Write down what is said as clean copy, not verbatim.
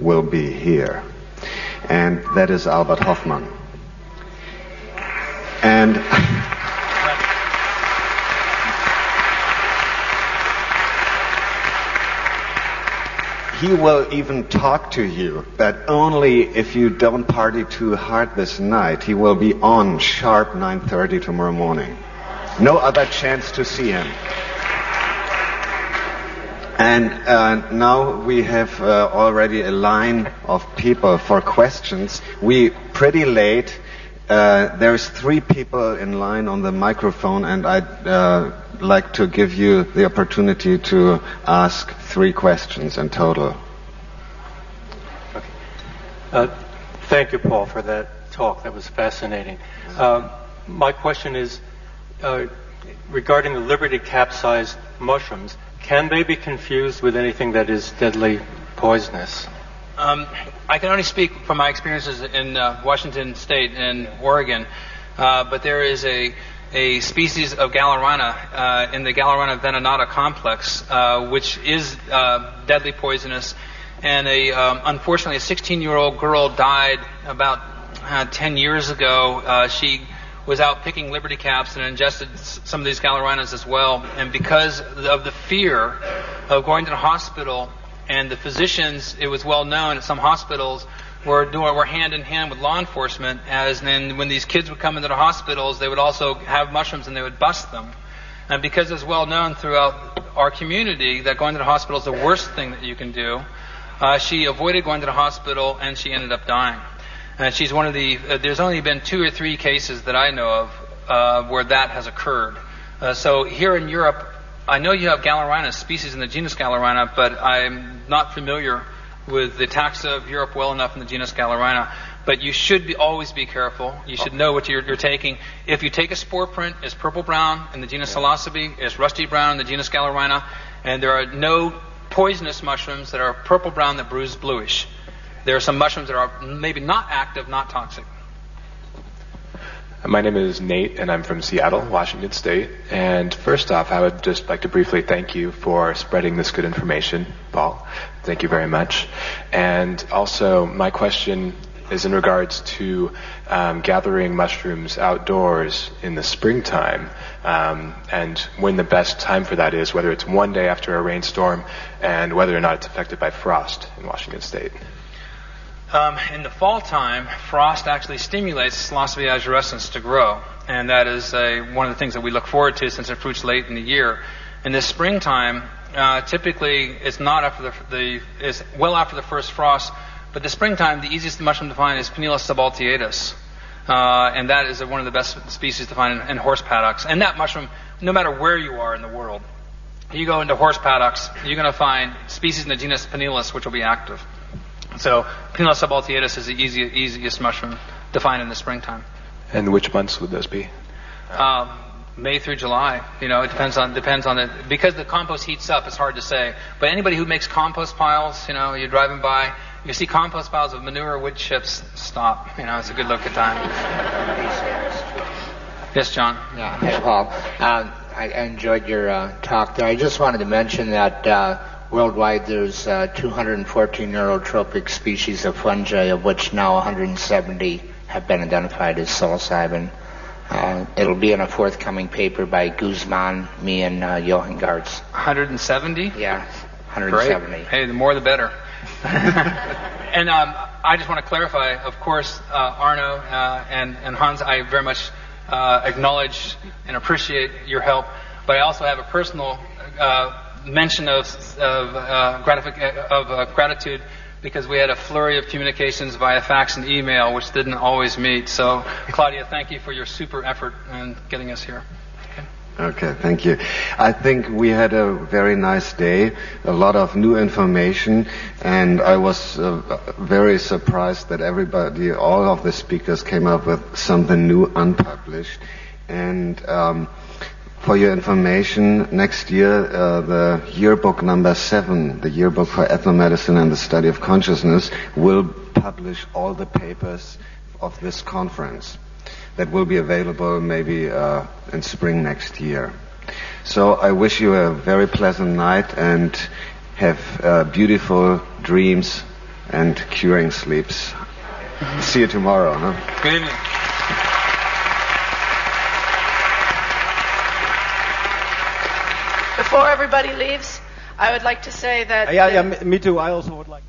will be here. And that is Albert Hoffman. And he will even talk to you, but only if you don't party too hard this night. He will be on sharp 9:30 tomorrow morning. No other chance to see him. And now we have already a line of people for questions. We pretty late. There's 3 people in line on the microphone, and I'd like to give you the opportunity to ask 3 questions in total. Thank you, Paul, for that talk. That was fascinating. My question is regarding the Liberty capsized mushrooms. Can they be confused with anything that is deadly poisonous? I can only speak from my experiences in Washington State and Oregon, but there is a species of Galerana in the Galerana venenata complex, which is deadly poisonous. And unfortunately, a 16-year-old girl died about 10 years ago. She was out picking Liberty caps and ingested some of these Galeranas as well. And because of the fear of going to the hospital, and the physicians, it was well known at some hospitals, were hand in hand with law enforcement, as then when these kids would come into the hospitals, they would also have mushrooms and they would bust them. And because it's well known throughout our community that going to the hospital is the worst thing that you can do, she avoided going to the hospital and she ended up dying. And she's one of the, there's only been 2 or 3 cases that I know of where that has occurred. So here in Europe, I know you have Galerana species in the genus Galerana, but I'm not familiar with the taxa of Europe well enough in the genus Galerana. But you should always be careful. You should know what you're taking. If you take a spore print, it's purple-brown in the genus Psilocybe, it's rusty-brown in the genus Galerana, and there are no poisonous mushrooms that are purple-brown that bruise bluish. There are some mushrooms that are maybe not active, not toxic. My name is Nate, and I'm from Seattle, Washington State. And first off, I would just like to briefly thank you for spreading this good information, Paul. Thank you very much. And also, my question is in regards to gathering mushrooms outdoors in the springtime, and when the best time for that is, whether it's one day after a rainstorm, and whether or not it's affected by frost in Washington State. In the fall time, frost actually stimulates Psilocybe azurescens to grow, and that is one of the things that we look forward to since it fruits late in the year. In the springtime, typically it's not after it's well after the first frost, but the springtime, the easiest mushroom to find is Pinelus subalteatus, and that is one of the best species to find in horse paddocks. And that mushroom, no matter where you are in the world, you go into horse paddocks, you're going to find species in the genus Pinelus which will be active. So Pinelus subalteatus is the easiest mushroom to find in the springtime. And which months would those be? May through July. You know, it depends on it, because the compost heats up. It's hard to say. But anybody who makes compost piles, you know, you're driving by, you see compost piles of manure wood chips. Stop. You know, it's a good look at time. Yes, John. Yeah. Hey, Paul. I enjoyed your talk there. I just wanted to mention that. Worldwide, there's 214 neurotropic species of fungi, of which now 170 have been identified as psilocybin. It'll be in a forthcoming paper by Guzman, me, and Johan Gartz. 170? Yeah, 170. Great. Hey, the more the better. And I just want to clarify, of course, Arno and Hans, I very much acknowledge and appreciate your help, but I also have a personal mention of gratitude, because we had a flurry of communications via fax and email, which didn't always meet. So, Claudia, thank you for your super effort in getting us here. Okay, thank you. I think we had a very nice day, a lot of new information, and I was very surprised that all of the speakers came up with something new, unpublished. And for your information, next year, the yearbook number 7, the yearbook for ethnomedicine and the study of consciousness, will publish all the papers of this conference. That will be available maybe in spring next year. So I wish you a very pleasant night and have beautiful dreams and curing sleeps. See you tomorrow. Huh? Good evening. Before everybody leaves, I would like to say that... Yeah, me too. I also would like...